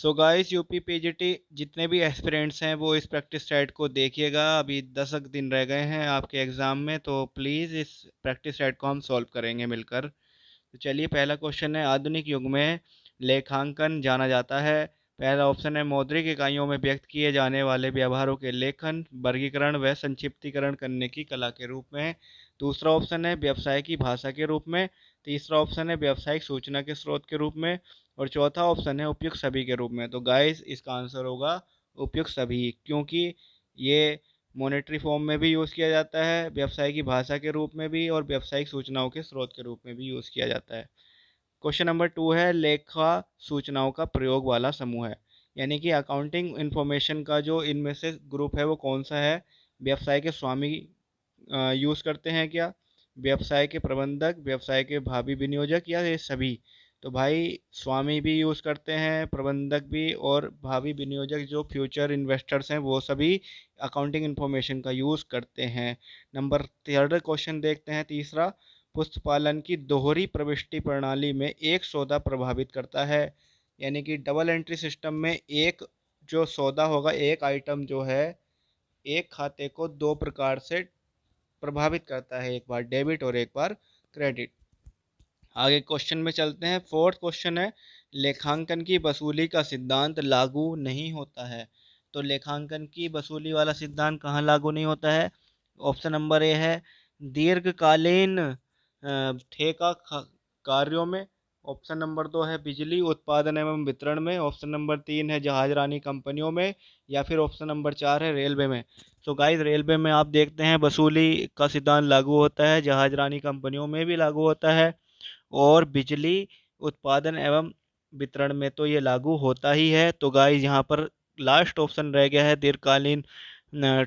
So guys, UP PGT जितने भी aspirants हैं वो इस प्रैक्टिस सेट को देखिएगा। अभी 10 दिन रह गए हैं आपके एग्ज़ाम में, तो प्लीज़ इस प्रैक्टिस सेट को हम सॉल्व करेंगे मिलकर। तो चलिए, पहला क्वेश्चन है, आधुनिक युग में लेखांकन जाना जाता है। पहला ऑप्शन है मौद्रिक इकाइयों में व्यक्त किए जाने वाले व्यवहारों के लेखन, वर्गीकरण व संक्षिप्तीकरण करने की कला के रूप में। दूसरा ऑप्शन है व्यवसाय की भाषा के रूप में। तीसरा ऑप्शन है व्यावसायिक सूचना के स्रोत के रूप में। और चौथा ऑप्शन है उपयुक्त सभी के रूप में। तो गाइस, इसका आंसर होगा उपयुक्त सभी, क्योंकि ये मॉनेटरी फॉर्म में भी यूज़ किया जाता है, व्यवसाय की भाषा के रूप में भी, और व्यावसायिक सूचनाओं के स्रोत के रूप में भी यूज़ किया जाता है। क्वेश्चन नंबर 2 है, लेखा सूचनाओं का प्रयोग वाला समूह है, यानी कि अकाउंटिंग इंफॉर्मेशन का जो इनमें से ग्रुप है वो कौन सा है। व्यवसाय के स्वामी यूज़ करते हैं क्या, व्यवसाय के प्रबंधक, व्यवसाय के भावी विनियोजक, या ये सभी। तो भाई, स्वामी भी यूज़ करते हैं, प्रबंधक भी, और भावी विनियोजक जो फ्यूचर इन्वेस्टर्स हैं वो सभी अकाउंटिंग इंफॉर्मेशन का यूज़ करते हैं। नंबर थर्ड क्वेश्चन देखते हैं, तीसरा, पुस्तपालन की दोहरी प्रविष्टि प्रणाली में एक सौदा प्रभावित करता है, यानी कि डबल एंट्री सिस्टम में एक जो सौदा होगा, एक आइटम जो है, एक खाते को दो प्रकार से प्रभावित करता है, एक बार डेबिट और एक बार क्रेडिट। आगे क्वेश्चन में चलते हैं। फोर्थ क्वेश्चन है, लेखांकन की वसूली का सिद्धांत लागू नहीं होता है। तो लेखांकन की वसूली वाला सिद्धांत कहाँ लागू नहीं होता है। ऑप्शन नंबर ए है दीर्घकालीन ठेका कार्यों में। ऑप्शन नंबर 2 है बिजली उत्पादन एवं वितरण में। ऑप्शन नंबर 3 है जहाजरानी कंपनियों में। या फिर ऑप्शन नंबर 4 है रेलवे में। सो गाइस, रेलवे में आप देखते हैं वसूली का सिद्धांत लागू होता है, जहाजरानी कंपनियों में भी लागू होता है, और बिजली उत्पादन एवं वितरण में तो ये लागू होता ही है। तो गाइस, यहाँ पर लास्ट ऑप्शन रह गया है दीर्घकालीन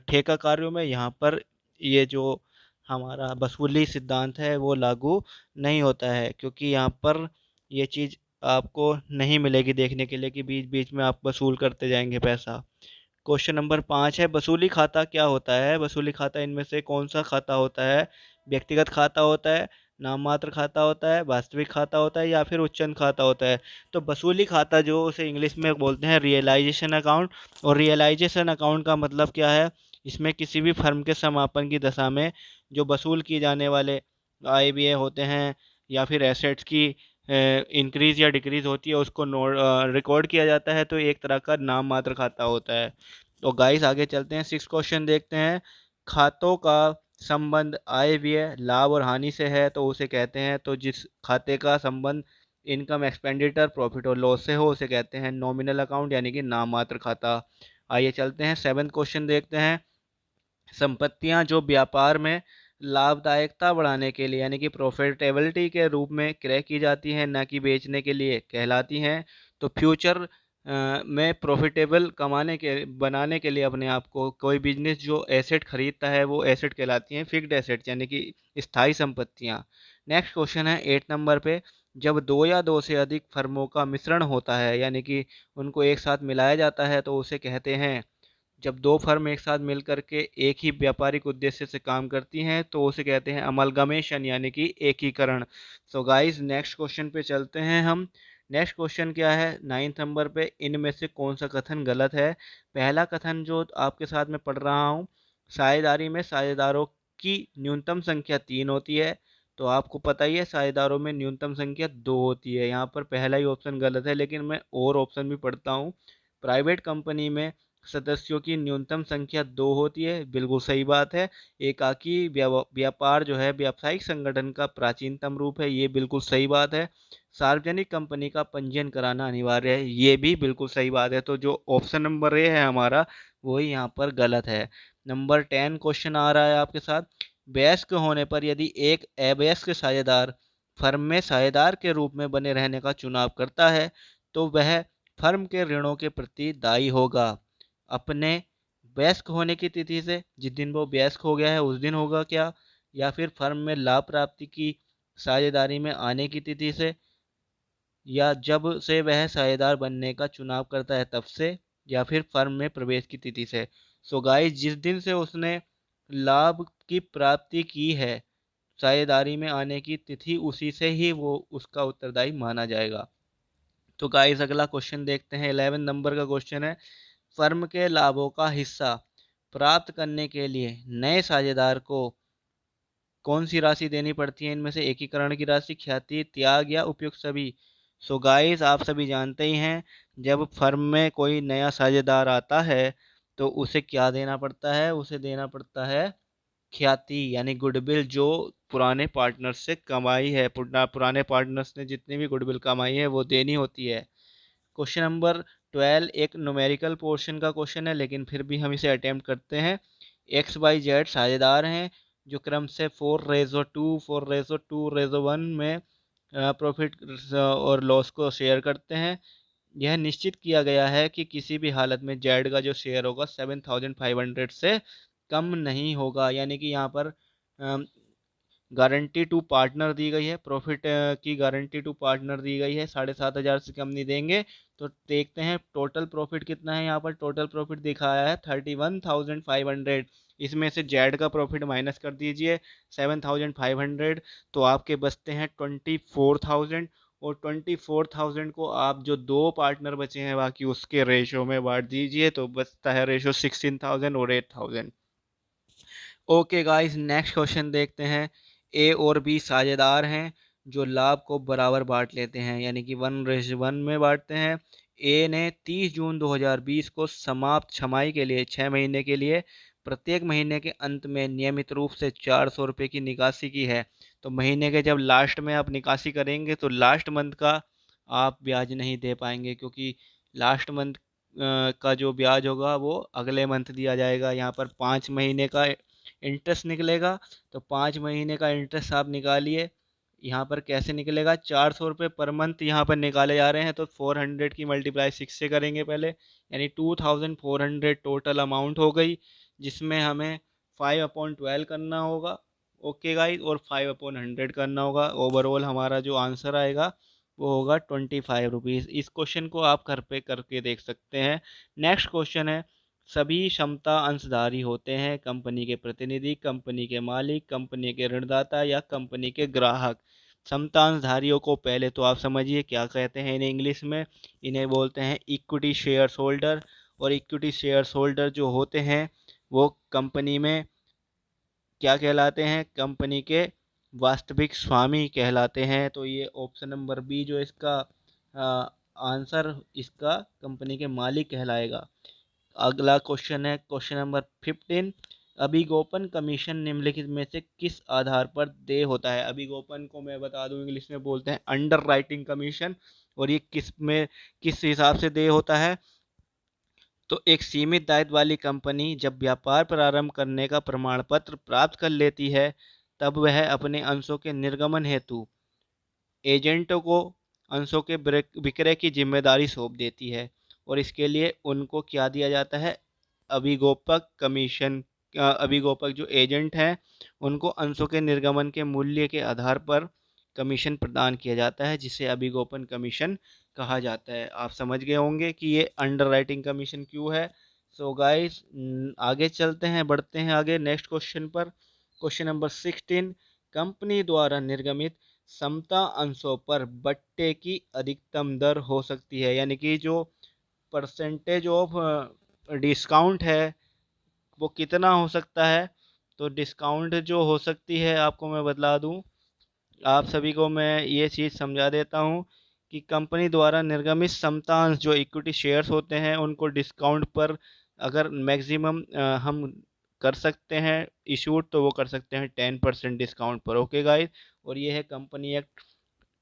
ठेका कार्यों में। यहाँ पर ये जो हमारा वसूली सिद्धांत है वो लागू नहीं होता है, क्योंकि यहाँ पर ये चीज़ आपको नहीं मिलेगी देखने के लिए कि बीच बीच में आप वसूल करते जाएंगे पैसा। क्वेश्चन नंबर 5 है, वसूली खाता क्या होता है। वसूली खाता इनमें से कौन सा खाता होता है। व्यक्तिगत खाता होता है, नाम मात्र खाता होता है, वास्तविक खाता होता है, या फिर उच्चन खाता होता है। तो वसूली खाता जो उसे इंग्लिश में बोलते हैं रियलाइजेशन अकाउंट। और रियलाइजेशन अकाउंट का मतलब क्या है, इसमें किसी भी फर्म के समापन की दशा में जो वसूल किए जाने वाले आय व्यय होते हैं, या फिर एसेट्स की इंक्रीज या डिक्रीज होती है, उसको नोट रिकॉर्ड किया जाता है। तो एक तरह का नाम मात्र खाता होता है। तो गाइस, आगे चलते हैं, 6 क्वेश्चन देखते हैं। खातों का संबंध आय व्यय लाभ और हानि से है तो उसे कहते हैं, तो जिस खाते का संबंध इनकम एक्सपेंडिचर प्रॉफिट और लॉस से हो उसे कहते हैं नॉमिनल अकाउंट, यानी कि नाम मात्र खाता। आइए चलते हैं, 7 क्वेश्चन देखते हैं। संपत्तियां जो व्यापार में लाभदायकता बढ़ाने के लिए, यानी कि प्रॉफिटेबिलिटी के रूप में क्रय की जाती हैं, ना कि बेचने के लिए, कहलाती हैं। तो फ्यूचर में प्रॉफिटेबल कमाने के बनाने के लिए अपने आप को कोई बिजनेस जो एसेट खरीदता है वो एसेट कहलाती हैं फिक्स्ड एसेट्स, यानी कि स्थायी संपत्तियां। नेक्स्ट क्वेश्चन है 8 नंबर पे, जब दो या दो से अधिक फर्मों का मिश्रण होता है, यानी कि उनको एक साथ मिलाया जाता है, तो उसे कहते हैं, जब दो फर्म एक साथ मिलकर के एक ही व्यापारिक उद्देश्य से काम करती हैं तो उसे कहते हैं अमलगमेशन, यानी कि एकीकरण। सो गाइस, नेक्स्ट क्वेश्चन पे चलते हैं हम। नेक्स्ट क्वेश्चन क्या है 9th नंबर पे, इनमें से कौन सा कथन गलत है। पहला कथन जो आपके साथ में पढ़ रहा हूँ, साझेदारी में साझेदारों की न्यूनतम संख्या 3 होती है। तो आपको पता ही है साझेदारों में न्यूनतम संख्या 2 होती है। यहाँ पर पहला ही ऑप्शन गलत है, लेकिन मैं और ऑप्शन भी पढ़ता हूँ। प्राइवेट कंपनी में सदस्यों की न्यूनतम संख्या 2 होती है, बिल्कुल सही बात है। एकाकी व्यापार जो है व्यावसायिक संगठन का प्राचीनतम रूप है, ये बिल्कुल सही बात है। सार्वजनिक कंपनी का पंजीयन कराना अनिवार्य है, ये भी बिल्कुल सही बात है। तो जो ऑप्शन नंबर ए है हमारा, वही यहाँ पर गलत है। नंबर 10 क्वेश्चन आ रहा है आपके साथ, वयस्क होने पर यदि एक अवयस्क साझेदार फर्म में साझेदार के रूप में बने रहने का चुनाव करता है तो वह फर्म के ऋणों के प्रति दायी होगा। अपने वयस्क होने की तिथि से, जिस दिन वो वयस्क हो गया है उस दिन होगा क्या, या फिर फर्म में लाभ प्राप्ति की साझेदारी में आने की तिथि से, या जब से वह साझेदार बनने का चुनाव करता है तब से, या फिर फर्म में प्रवेश की तिथि से। सो गाइस, जिस दिन से उसने लाभ की प्राप्ति की है, साझेदारी में आने की तिथि, उसी से ही वो उसका उत्तरदायी माना जाएगा। तो गाइस अगला क्वेश्चन देखते हैं। 11 नंबर का क्वेश्चन है, फर्म के लाभों का हिस्सा प्राप्त करने के लिए नए साझेदार को कौन सी राशि देनी पड़ती है? इनमें से एकीकरण की राशि, ख्याति, त्याग या उपयुक्त सभी। सो गाइस आप सभी जानते ही हैं, जब फर्म में कोई नया साझेदार आता है तो उसे क्या देना पड़ता है? उसे देना पड़ता है ख्याति यानी गुडविल, जो पुराने पार्टनर्स से कमाई है, पुराने पार्टनर्स ने जितनी भी गुडविल कमाई है वो देनी होती है। क्वेश्चन नंबर 12 एक न्यूमेरिकल पोर्शन का क्वेश्चन है, लेकिन फिर भी हम इसे अटेम्प्ट करते हैं। एक्स वाई जेड साझेदार हैं जो क्रम से 4:2, 4:2, 1 में प्रॉफिट और लॉस को शेयर करते हैं। यह निश्चित किया गया है कि किसी भी हालत में जेड का जो शेयर होगा 7,500 से कम नहीं होगा, यानी कि यहाँ पर गारंटी टू पार्टनर दी गई है, प्रॉफिट की गारंटी टू पार्टनर दी गई है, 7,500 से कम नहीं देंगे। तो देखते हैं टोटल प्रॉफिट कितना है। यहाँ पर टोटल प्रॉफिट दिखाया है 31,500। इसमें से जेड का प्रॉफिट माइनस कर दीजिए 7,500, तो आपके बचते हैं 24,000। और 24,000 को आप जो दो पार्टनर बचे हैं बाकी उसके रेशो में बांट दीजिए, तो बचता है रेशो 16,000 और 8,000। ओके गाइस, नेक्स्ट क्वेश्चन देखते हैं। ए और बी साझेदार हैं जो लाभ को बराबर बांट लेते हैं, यानी कि 1:1 में बांटते हैं। ए ने 30 जून 2020 को समाप्त छमाही के लिए 6 महीने के लिए प्रत्येक महीने के अंत में नियमित रूप से 400 रुपये की निकासी की है। तो महीने के जब लास्ट में आप निकासी करेंगे तो लास्ट मंथ का आप ब्याज नहीं दे पाएंगे, क्योंकि लास्ट मंथ का जो ब्याज होगा वो अगले मंथ दिया जाएगा। यहाँ पर 5 महीने का इंटरेस्ट निकलेगा, तो 5 महीने का इंटरेस्ट आप निकालिए। यहाँ पर कैसे निकलेगा? 400 रुपये पर मंथ यहाँ पर निकाले जा रहे हैं, तो 400 की मल्टीप्लाई 6 से करेंगे पहले, यानी 2,400 टोटल अमाउंट हो गई, जिसमें हमें 5/12 करना होगा। ओके गाइस, और 5/100 करना होगा। ओवरऑल हमारा जो आंसर आएगा वो होगा 25 रुपीज़। इस क्वेश्चन को आप घर पे करके देख सकते हैं। नेक्स्ट क्वेश्चन है, सभी क्षमता अंशधारी होते हैं कंपनी के प्रतिनिधि, कंपनी के मालिक, कंपनी के ऋणदाता या कंपनी के ग्राहक। क्षमता अंशधारियों को पहले तो आप समझिए क्या कहते हैं इन्हें इंग्लिश में। इन्हें बोलते हैं इक्विटी शेयर्स होल्डर। और इक्विटी शेयर्स होल्डर जो होते हैं वो कंपनी में क्या कहलाते हैं? कंपनी के वास्तविक स्वामी कहलाते हैं। तो ये ऑप्शन नंबर बी जो इसका आंसर, इसका कंपनी के मालिक कहलाएगा। अगला क्वेश्चन है क्वेश्चन नंबर 15, अभिगोपन कमीशन निम्नलिखित में से किस आधार पर देय होता है? अभिगोपन को मैं बता दूं इंग्लिश में बोलते हैं अंडर राइटिंग कमीशन। और ये किस हिसाब से देय होता है? तो एक सीमित दायित्व वाली कंपनी जब व्यापार प्रारंभ करने का प्रमाण पत्र प्राप्त कर लेती है, तब वह अपने अंशों के निर्गमन हेतु एजेंटों को अंशों के विक्रय की जिम्मेदारी सौंप देती है। और इसके लिए उनको क्या दिया जाता है? अभिगोपक कमीशन। अभिगोपक जो एजेंट हैं उनको अंशों के निर्गमन के मूल्य के आधार पर कमीशन प्रदान किया जाता है, जिसे अभिगोपन कमीशन कहा जाता है। आप समझ गए होंगे कि ये अंडरराइटिंग कमीशन क्यों है। सो गाइस आगे चलते हैं, बढ़ते हैं आगे नेक्स्ट क्वेश्चन पर। क्वेश्चन नंबर 16, कंपनी द्वारा निर्गमित समता अंशों पर बट्टे की अधिकतम दर हो सकती है, यानी कि जो परसेंटेज ऑफ डिस्काउंट है वो कितना हो सकता है? तो डिस्काउंट जो हो सकती है आपको मैं बतला दूं, आप सभी को मैं ये चीज़ समझा देता हूँ कि कंपनी द्वारा निर्गमित समतांश जो इक्विटी शेयर्स होते हैं उनको डिस्काउंट पर अगर मैक्सिमम हम कर सकते हैं इशूड, तो वो कर सकते हैं 10% डिस्काउंट पर। ओके गाइस, और ये है कंपनी एक्ट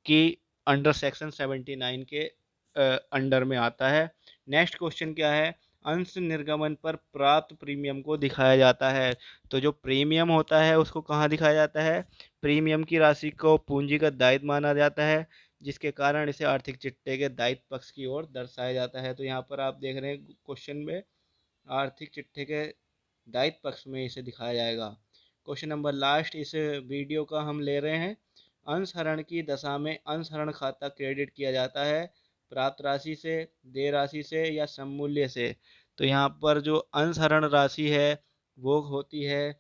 की अंडर सेक्शन 79 के अंडर में आता है। नेक्स्ट क्वेश्चन क्या है? अंश निर्गमन पर प्राप्त प्रीमियम को दिखाया जाता है। तो जो प्रीमियम होता है उसको कहाँ दिखाया जाता है? प्रीमियम की राशि को पूंजीगत दायित्व माना जाता है, जिसके कारण इसे आर्थिक चिट्ठे के दायित्व पक्ष की ओर दर्शाया जाता है। तो यहाँ पर आप देख रहे हैं क्वेश्चन में आर्थिक चिट्ठे के दायित्व पक्ष में इसे दिखाया जाएगा। क्वेश्चन नंबर लास्ट इस वीडियो का हम ले रहे हैं। अंशहरण की दशा में अंशहरण खाता क्रेडिट किया जाता है प्राप्त राशि से, देय राशि से या सममूल्य से। तो यहाँ पर जो अंशहरण राशि है वो होती है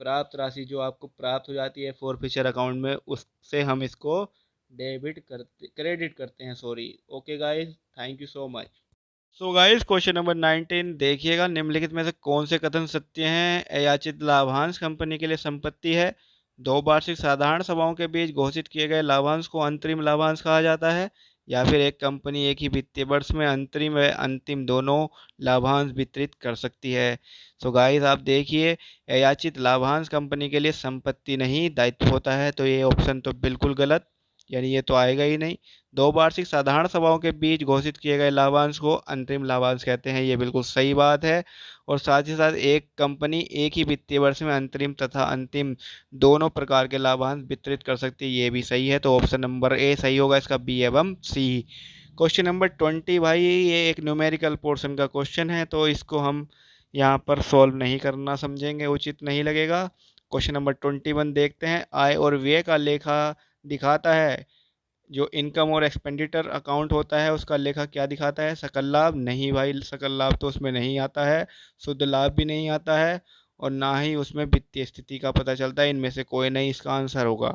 प्राप्त राशि, जो आपको प्राप्त हो जाती है फोरफिचर अकाउंट में, उससे हम इसको क्रेडिट करते हैं, sorry. Okay guys, thank you so much. So guys, question number 19 देखिएगा, निम्नलिखित में से कौन से कथन सत्य हैं? अयाचित लाभांश कंपनी के लिए संपत्ति है। दो वार्षिक साधारण सभाओं के बीच घोषित किए गए लाभांश को अंतरिम लाभांश कहा जाता है। या फिर एक कंपनी एक ही वित्तीय वर्ष में अंतरिम व अंतिम दोनों लाभांश वितरित कर सकती है। सो गाइस, आप देखिए, अयाचित लाभांश कंपनी के लिए संपत्ति नहीं दायित्व होता है, तो ये ऑप्शन तो बिल्कुल गलत, यानी ये तो आएगा ही नहीं। दो वार्षिक साधारण सभाओं के बीच घोषित किए गए लाभांश को अंतरिम लाभांश कहते हैं, ये बिल्कुल सही बात है। और साथ ही साथ एक कंपनी एक ही वित्तीय वर्ष में अंतरिम तथा अंतिम दोनों प्रकार के लाभांश वितरित कर सकती है, ये भी सही है। तो ऑप्शन नंबर ए सही होगा इसका, बी एवं सी। क्वेश्चन नंबर 20 भाई, ये एक न्यूमेरिकल पोर्शन का क्वेश्चन है, तो इसको हम यहाँ पर सॉल्व नहीं करना समझेंगे, उचित नहीं लगेगा। क्वेश्चन नंबर 21 देखते हैं। आय और व्यय का लेखा दिखाता है। जो इनकम और एक्सपेंडिचर अकाउंट होता है उसका लेखा क्या दिखाता है? सकल लाभ? नहीं भाई, सकल लाभ तो उसमें नहीं आता है। शुद्ध लाभ भी नहीं आता है, और ना ही उसमें वित्तीय स्थिति का पता चलता है। इनमें से कोई नहीं इसका आंसर होगा।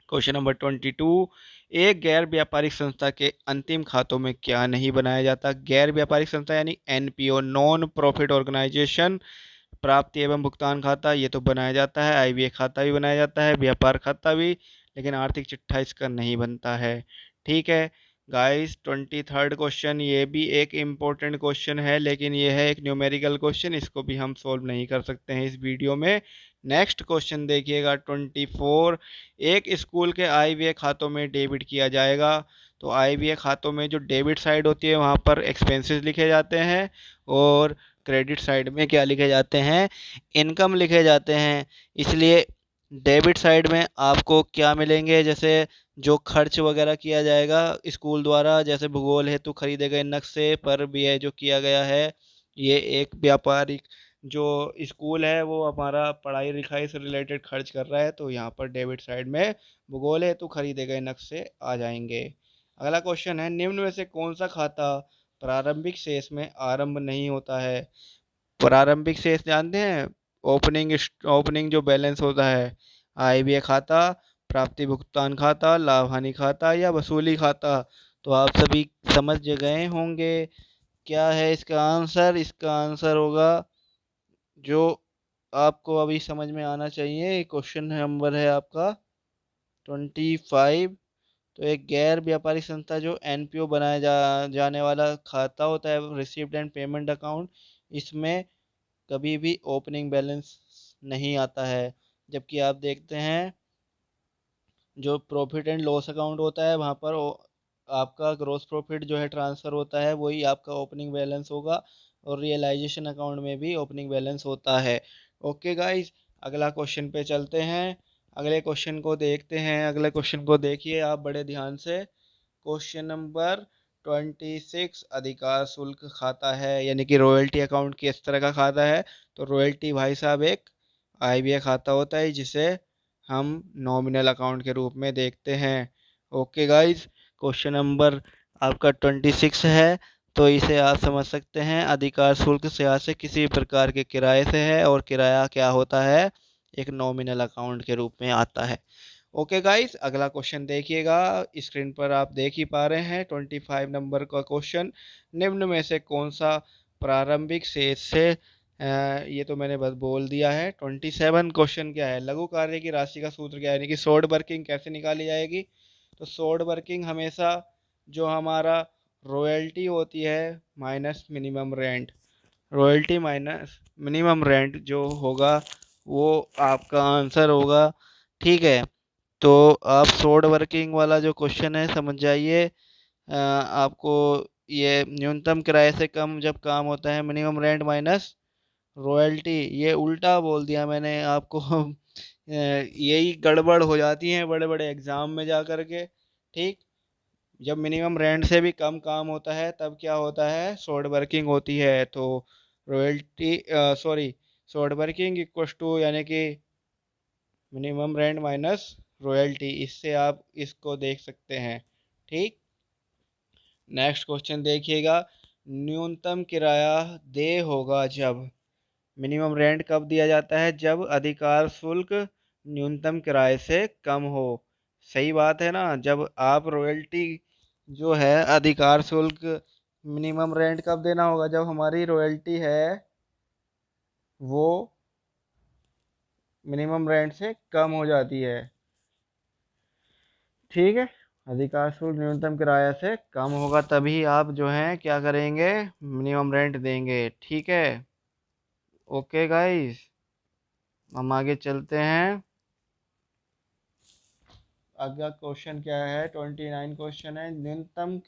क्वेश्चन नंबर 22, एक गैर व्यापारिक संस्था के अंतिम खातों में क्या नहीं बनाया जाता? गैर व्यापारिक संस्था यानी एनपीओ, नॉन प्रॉफिट ऑर्गेनाइजेशन। प्राप्ति एवं भुगतान खाता, ये तो बनाया जाता है। आईवीए खाता भी बनाया जाता है, व्यापार खाता भी, लेकिन आर्थिक चिट्ठा इसका नहीं बनता है। ठीक है गाइस, 23rd क्वेश्चन, ये भी एक इम्पोर्टेंट क्वेश्चन है, लेकिन ये है एक न्यूमेरिकल क्वेश्चन, इसको भी हम सॉल्व नहीं कर सकते हैं इस वीडियो में। नेक्स्ट क्वेश्चन देखिएगा 24, एक स्कूल के आईवीए खातों में डेबिट किया जाएगा। तो आईवीए खातों में जो डेबिट साइड होती है वहाँ पर एक्सपेंसेस लिखे जाते हैं, और क्रेडिट साइड में क्या लिखे जाते हैं? इनकम लिखे जाते हैं। इसलिए डेबिट साइड में आपको क्या मिलेंगे? जैसे जो खर्च वगैरह किया जाएगा स्कूल द्वारा, जैसे भूगोल हेतु खरीदे गए नक्शे पर भी है जो किया गया है, ये एक व्यापारिक जो स्कूल है वो हमारा पढ़ाई लिखाई से रिलेटेड खर्च कर रहा है, तो यहाँ पर डेबिट साइड में भूगोल हेतु खरीदे गए नक्शे आ जाएंगे। अगला क्वेश्चन है, निम्न में से कौन सा खाता प्रारंभिक शेष में आरंभ नहीं होता है? प्रारंभिक शेष जानते हैं? ओपनिंग ओपनिंग जो बैलेंस होता है। आयव्यय खाता, प्राप्ति भुगतान खाता, लाभ हानि खाता, या वसूली खाता। तो आप सभी समझ गए होंगे क्या है इसका आंसर। इसका आंसर होगा जो आपको अभी समझ में आना चाहिए। क्वेश्चन नंबर है आपका 25। तो एक गैर व्यापारिक संस्था जो एनपीओ बनाया जाने वाला खाता होता है, रिसीव्ड एंड पेमेंट अकाउंट, इसमें कभी भी ओपनिंग बैलेंस नहीं आता है। जबकि आप देखते हैं जो प्रॉफिट एंड लॉस अकाउंट होता है वहाँ पर आपका ग्रॉस प्रॉफिट जो है ट्रांसफ़र होता है, वही आपका ओपनिंग बैलेंस होगा, और रियलाइजेशन अकाउंट में भी ओपनिंग बैलेंस होता है। ओके गाइस, अगला क्वेश्चन पे चलते हैं। अगले क्वेश्चन को देखते हैं। अगले क्वेश्चन को देखिए आप बड़े ध्यान से। क्वेश्चन नंबर 26, अधिकार शुल्क खाता है, यानी कि रॉयल्टी अकाउंट किस तरह का खाता है? तो रॉयल्टी भाई साहब एक आईबीए खाता होता है जिसे हम नॉमिनल अकाउंट के रूप में देखते हैं। ओके गाइस, क्वेश्चन नंबर आपका 26 है, तो इसे आप समझ सकते हैं अधिकार शुल्क से किसी प्रकार के किराए से है, और किराया क्या होता है? एक नॉमिनल अकाउंट के रूप में आता है। ओके गाइस, अगला क्वेश्चन देखिएगा, स्क्रीन पर आप देख ही पा रहे हैं 25 नंबर का क्वेश्चन। निम्न में से कौन सा प्रारंभिक शेष से ये तो मैंने बस बोल दिया है। 27 क्वेश्चन क्या है? लघु कार्य की राशि का सूत्र क्या है, यानी कि शॉर्ट वर्किंग कैसे निकाली जाएगी? तो शॉर्ट वर्किंग हमेशा जो हमारा रॉयल्टी होती है minus minimum rent, royalty minus minimum rent जो होगा वो आपका आंसर होगा। ठीक है, तो आप शॉर्ट वर्किंग वाला जो क्वेश्चन है समझ जाइए। आपको ये न्यूनतम किराए से कम जब काम होता है, मिनिमम रेंट माइनस रॉयल्टी, ये उल्टा बोल दिया मैंने आपको। यही गड़बड़ हो जाती है बड़े बड़े एग्जाम में जा कर के। ठीक, जब मिनिमम रेंट से भी कम काम होता है तब क्या होता है? शॉर्ट वर्किंग होती है। तो royalty sorry short working equals to यानी कि मिनिमम रेंट माइनस रॉयल्टी, इससे आप इसको देख सकते हैं। ठीक, नेक्स्ट क्वेश्चन देखिएगा, न्यूनतम किराया देय होगा जब, मिनिमम रेंट कब दिया जाता है? जब अधिकार शुल्क न्यूनतम किराए से कम हो। सही बात है ना। जब आप रॉयल्टी जो है अधिकार शुल्क मिनिमम रेंट कब देना होगा, जब हमारी रॉयल्टी है वो मिनिमम रेंट से कम हो जाती है। ठीक है, अधिकार शुल्क न्यूनतम किराया से कम होगा तभी आप जो है क्या करेंगे, मिनिमम रेंट देंगे। ठीक है, ओके गाइस, हम आगे चलते हैं। अगला क्वेश्चन क्या है, 29 क्वेश्चन है। न्यूनतम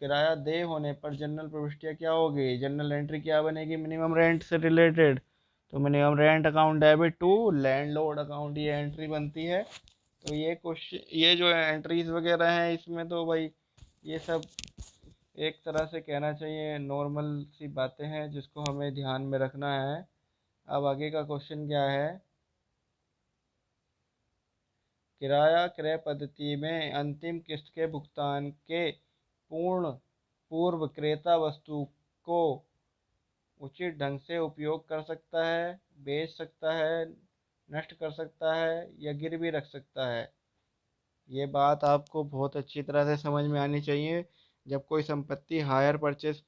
किराया देय होने पर जनरल प्रविष्टियाँ क्या होगी, जनरल एंट्री क्या बनेगी मिनिमम रेंट से रिलेटेड। तो minimum rent account debit to landlord account, ये एंट्री बनती है। तो ये क्वेश्चन, ये जो एंट्रीज वगैरह हैं इसमें तो भाई ये सब एक तरह से कहना चाहिए नॉर्मल सी बातें हैं जिसको हमें ध्यान में रखना है। अब आगे का क्वेश्चन क्या है, किराया क्रय पद्धति में अंतिम किस्त के भुगतान के पूर्ण पूर्व क्रेता वस्तु को उचित ढंग से उपयोग कर सकता है, बेच सकता है, नष्ट कर सकता है या गिरवी रख सकता है। ये बात आपको बहुत अच्छी तरह से समझ में आनी चाहिए। जब कोई संपत्ति हायर परचेज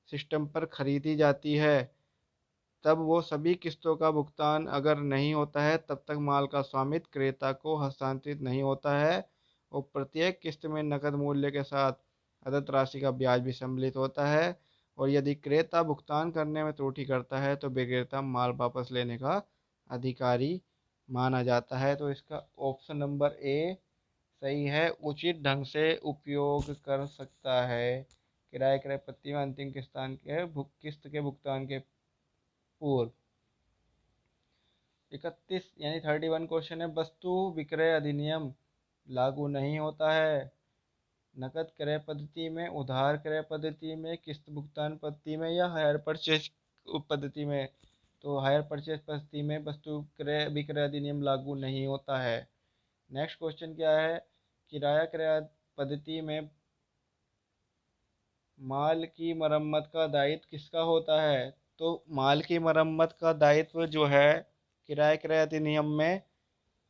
सिस्टम पर खरीदी जाती है तब वो सभी किस्तों का भुगतान अगर नहीं होता है तब तक माल का स्वामित्व क्रेता को हस्तांतरित नहीं होता है और प्रत्येक किस्त में नकद मूल्य के साथ अदद राशि का ब्याज भी सम्मिलित होता है। और यदि क्रेता भुगतान करने में त्रुटि करता है तो विक्रेता माल वापस लेने का अधिकारी माना जाता है। तो इसका ऑप्शन नंबर ए सही है, उचित ढंग से उपयोग कर सकता है। किराए क्रय पट्टी में अंतिम किस्त के भुगतान के पूर्व। 31 यानी 31 क्वेश्चन है, वस्तु विक्रय अधिनियम लागू नहीं होता है नकद क्रय पद्धति में, उधार क्रय पद्धति में, किस्त भुगतान पद्धति में या हायर परचेज पद्धति में। तो हायर परचेज पद्धति में वस्तु क्रय विक्रय अधिनियम लागू नहीं होता है। नेक्स्ट क्वेश्चन क्या है, किराया क्रय पद्धति में माल की मरम्मत का दायित्व किसका होता है। तो माल की मरम्मत का दायित्व जो है किराया क्रय अधिनियम में,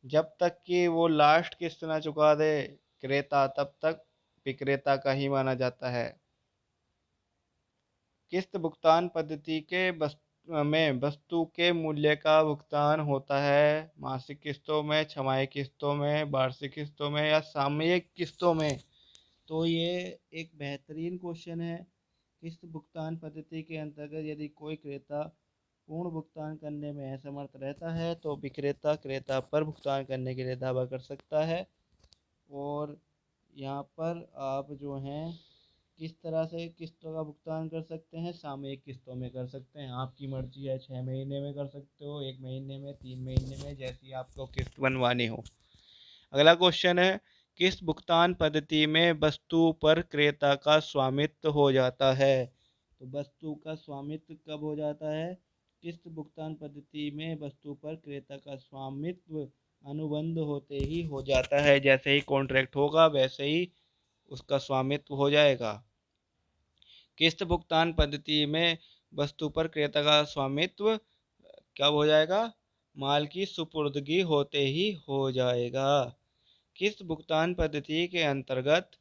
जब तक कि वो लास्ट किस्त ना चुका दे क्रेता तब तक विक्रेता का ही माना जाता है। किस्त भुगतान पद्धति के में वस्तु के मूल्य का भुगतान होता है मासिक किस्तों में, छमाही किस्तों में, वार्षिक किस्तों में या सामयिक किस्तों में। तो ये एक बेहतरीन क्वेश्चन है। किस्त भुगतान पद्धति के अंतर्गत यदि कोई क्रेता पूर्ण भुगतान करने में असमर्थ रहता है तो विक्रेता क्रेता पर भुगतान करने के लिए दावा कर सकता है। और यहाँ पर आप जो हैं किस तरह से किस्तों का भुगतान कर सकते हैं, सामयिक किस्तों में कर सकते हैं, आपकी मर्जी है, 6 महीने में कर सकते हो, 1 महीने में, 3 महीने में, जैसी आपको किस्त बनवानी हो। अगला क्वेश्चन है, किस भुगतान पद्धति में वस्तु पर क्रेता का स्वामित्व हो जाता है। तो वस्तु का स्वामित्व कब हो जाता है, किस्त भुगतान पद्धति में वस्तु पर क्रेता का स्वामित्व अनुबंध होते ही हो जाता है। जैसे ही कॉन्ट्रैक्ट होगा वैसे ही उसका स्वामित्व हो जाएगा। किस्त भुगतान पद्धति में वस्तु पर क्रेता का स्वामित्व कब हो जाएगा, माल की सुपुर्दगी होते ही हो जाएगा। किस्त भुगतान पद्धति के अंतर्गत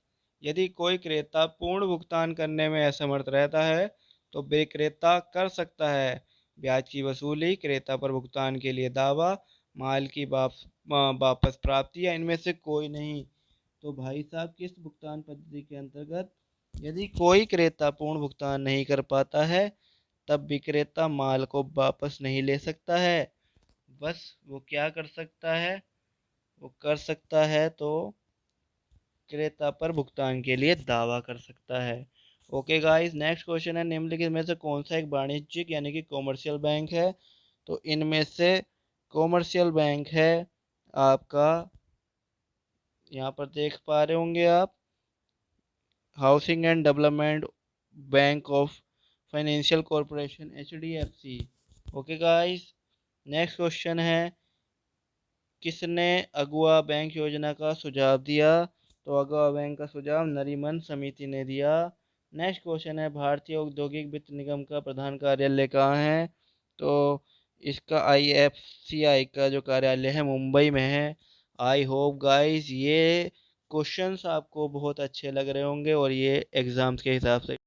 यदि कोई क्रेता पूर्ण भुगतान करने में असमर्थ रहता है तो विक्रेता कर सकता है ब्याज की वसूली, क्रेता पर भुगतान के लिए दावा, माल की वापस प्राप्ति या इनमें से कोई नहीं। तो भाई साहब, किस्त भुगतान पद्धति के अंतर्गत यदि कोई क्रेता पूर्ण भुगतान नहीं कर पाता है तब विक्रेता माल को वापस नहीं ले सकता है। बस वो क्या कर सकता है, वो कर सकता है तो क्रेता पर भुगतान के लिए दावा कर सकता है। ओके गाइस, नेक्स्ट क्वेश्चन है, निम्नलिखित में से कौन सा एक वाणिज्यिक यानी कि कॉमर्शियल बैंक है। तो इनमें से कॉमर्शियल बैंक है आपका, यहाँ पर देख पा रहे होंगे आप, housing and development bank of financial corporation, HDFC। Okay guys, next question है, किसने अगुआ बैंक योजना का सुझाव दिया। तो अगुआ बैंक का सुझाव नरीमन समिति ने दिया। नेक्स्ट क्वेश्चन है, भारतीय औद्योगिक वित्त निगम का प्रधान कार्यालय कहाँ है। तो इसका IFCI का जो कार्यालय है मुंबई में है। आई होप गाइस ये क्वेश्चंस आपको बहुत अच्छे लग रहे होंगे और ये एग्ज़ाम्स के हिसाब से